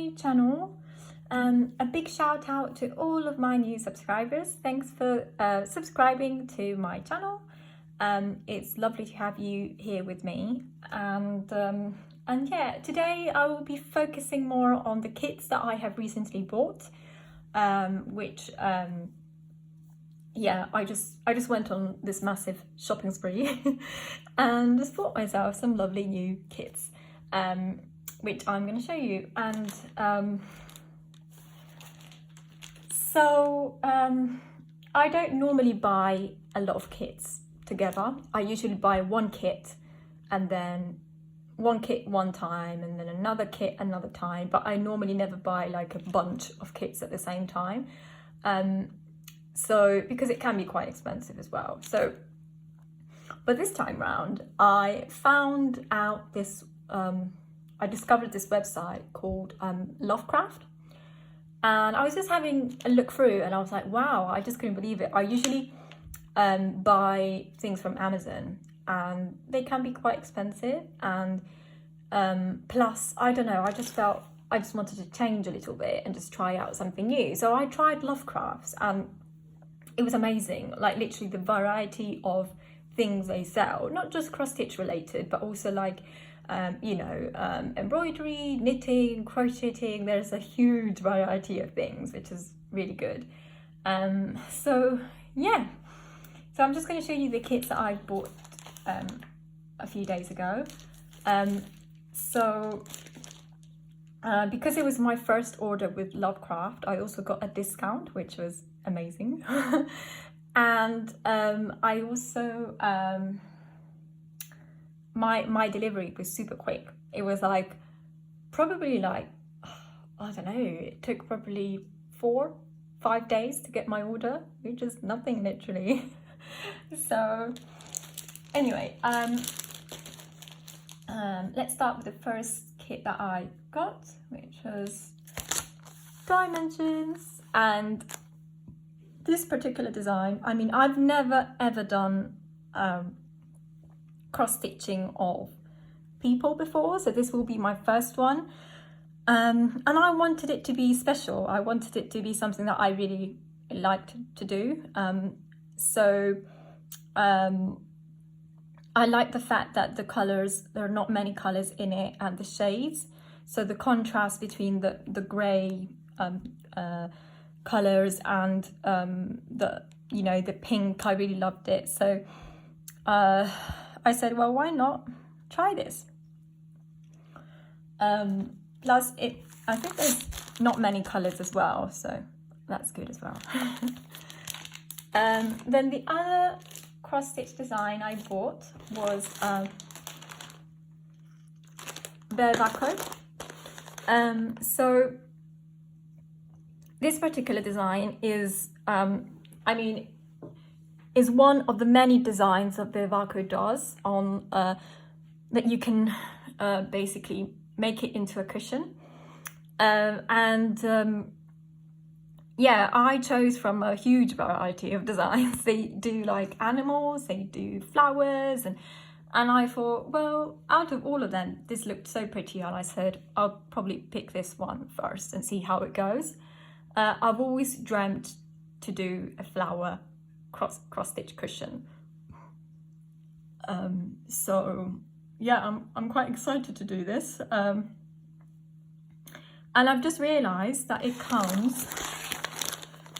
my channel. A big shout out to all of my new subscribers. Thanks for subscribing to my channel. It's lovely to have you here with me, and yeah, today I will be focusing more on the kits that I have recently bought, which yeah, I just went on this massive shopping spree and just bought myself some lovely new kits, which I'm going to show you. And I don't normally buy a lot of kits together. I usually buy one kit and then one kit one time and then another kit another time, but I normally never buy like a bunch of kits at the same time, so because it can be quite expensive as well. But this time round I found out this I discovered this website called Lovecraft, and I was just having a look through and I was like, wow, I just couldn't believe it. I usually buy things from Amazon and they can be quite expensive, and plus, I don't know, I just felt I just wanted to change a little bit and just try out something new. So I tried Lovecrafts and it was amazing. Like literally the variety of things they sell, not just cross stitch related, but also like embroidery, knitting, crocheting. There's a huge variety of things, which is really good. So yeah, so I'm just going to show you the kits that I bought a few days ago. Because it was my first order with Lovecraft, I also got a discount, which was amazing. And I also my delivery was super quick. It was like probably like, I don't know, it took probably 4-5 days to get my order, which is nothing literally. So anyway, let's start with the first kit that I got, which was Dimensions. And this particular design, I mean, I've never ever done cross stitching of people before, so this will be my first one, and I wanted it to be special. I wanted it to be something that I really liked to do. I like the fact that the colors, there are not many colors in it, and the shades, so the contrast between the gray colors and the pink, I really loved it. So I said, well, why not try this? Plus I think there's not many colors as well, so that's good as well. Then the other cross stitch design I bought was Bervaco. So this particular design is is one of the many designs that Bervaco does on that you can basically make it into a cushion. Yeah, I chose from a huge variety of designs. They do like animals, they do flowers, and I thought, well, out of all of them, this looked so pretty, and I said, I'll probably pick this one first and see how it goes. I've always dreamt to do a flower cross stitch cushion. So yeah, I'm quite excited to do this. And I've just realized that it comes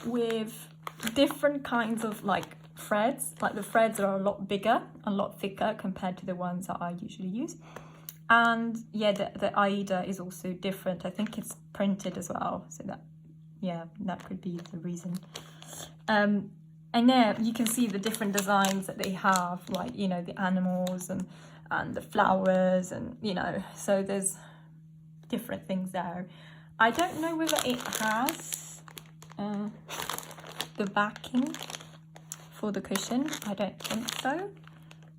with different kinds of like threads. Like the threads are a lot bigger, a lot thicker compared to the ones that I usually use. And yeah, the Aida is also different. I think it's printed as well, so that, yeah, that could be the reason. And yeah, you can see the different designs that they have, like, you know, the animals and the flowers, and, you know, so there's different things there. I don't know whether it has the backing for the cushion. I don't think so.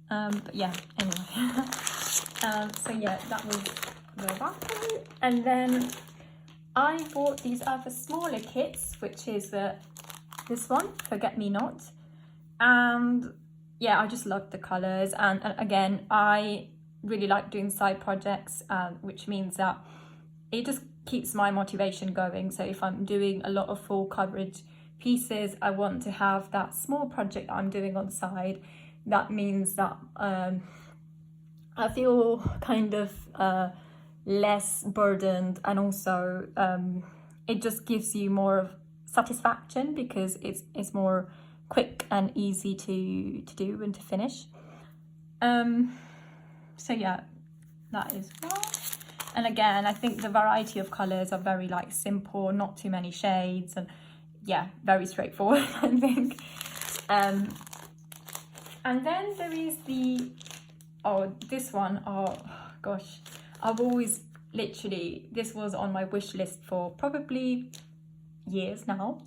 But yeah, anyway. So yeah, that was the backing. And then I bought these other smaller kits, which is this one, Forget Me Not. And yeah, I just love the colors, and again, I really like doing side projects, which means that it just keeps my motivation going. So if I'm doing a lot of full coverage pieces, I want to have that small project that I'm doing on the side. That means that I feel kind of less burdened, and also it just gives you more of satisfaction because it's more quick and easy to do and to finish. So yeah, that is one. And again, I think the variety of colors are very like simple, not too many shades, and yeah, very straightforward, I think. And then there is this one. Oh gosh, I've always this was on my wish list for probably years now.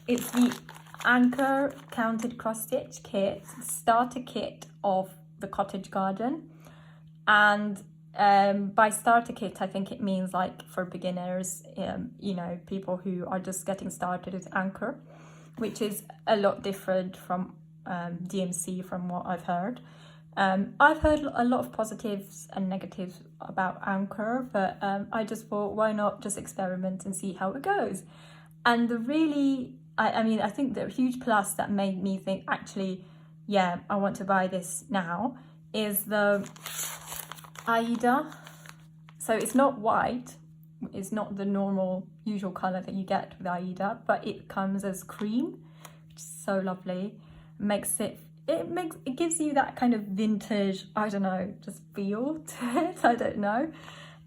It's the Anchor Counted Cross Stitch Kit, starter kit of the cottage garden. And by starter kit, I think it means like for beginners, you know, people who are just getting started with Anchor, which is a lot different from DMC from what I've heard. I've heard a lot of positives and negatives about Anchor, but I just thought, why not just experiment and see how it goes? And the really, I think the huge plus that made me think, actually, yeah, I want to buy this now, is the Aida. So it's not white, it's not the normal usual color that you get with Aida, but it comes as cream, which is so lovely. It gives you that kind of vintage, I don't know, just feel to it, I don't know.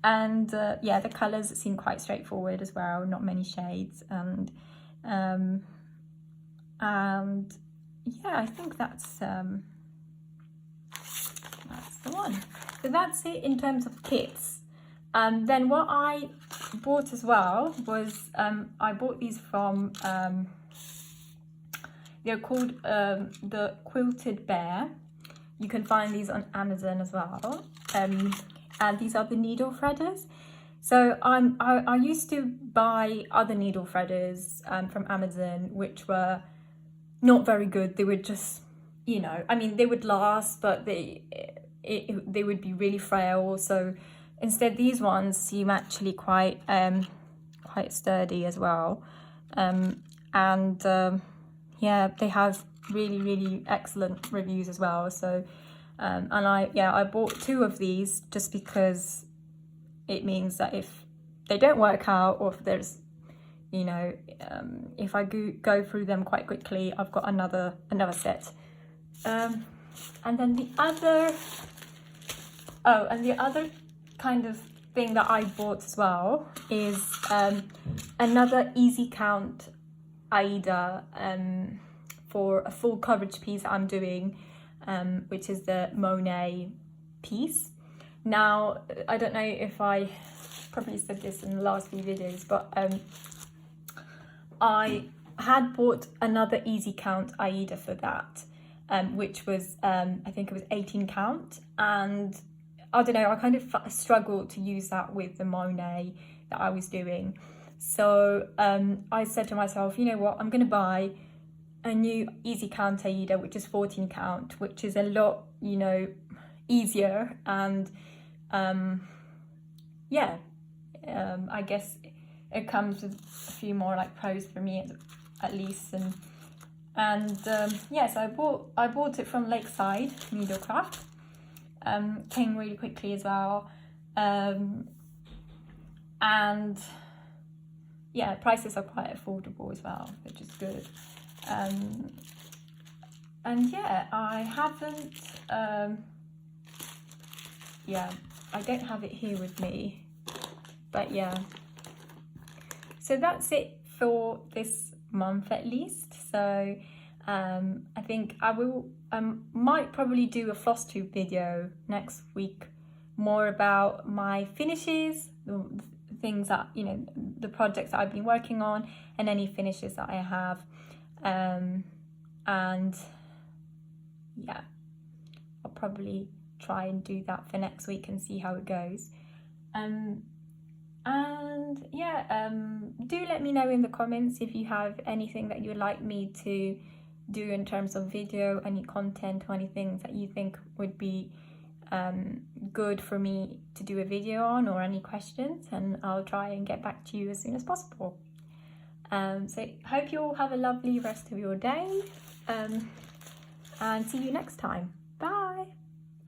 And yeah, the colors seem quite straightforward as well, not many shades, and yeah, I think that's the one. So that's it in terms of kits. Then what I bought as well was I bought these from they're called the Quilted Bear. You can find these on Amazon as well. And these are the needle threaders. So I used to buy other needle threaders from Amazon, which were not very good. They would just, you know, I mean, they would last, but they would be really frail. So instead, these ones seem actually quite sturdy as well. Yeah, they have really excellent reviews as well. So and I bought 2 of these just because it means that if they don't work out, or if there's, you know, if I go through them quite quickly, I've got another set. And then the other kind of thing that I bought as well is another easy count Aida for a full coverage piece I'm doing, which is the Monet piece. Now, I don't know if I probably said this in the last few videos, but I had bought another easy count Aida for that, which was I think it was 18 count, and I don't know, I kind of struggled to use that with the Monet that I was doing. So I said to myself, you know what, I'm going to buy a new easy count Aida, which is 14 count, which is a lot, you know, easier. And yeah, I guess it comes with a few more like pros for me at least. And yeah, so I bought it from Lakeside Needlecraft. Came really quickly as well. And yeah, prices are quite affordable as well, which is good. And yeah, I haven't, yeah, I don't have it here with me, but yeah. So that's it for this month at least. So I think I will, might probably do a Flosstube video next week, more about my finishes, the things that, you know, the projects that I've been working on, and any finishes that I have. And yeah, I'll probably try and do that for next week and see how it goes. And yeah, do let me know in the comments if you have anything that you would like me to do in terms of video, any content or anything that you think would be good for me to do a video on, or any questions, and I'll try and get back to you as soon as possible. So hope you all have a lovely rest of your day, and see you next time. Bye.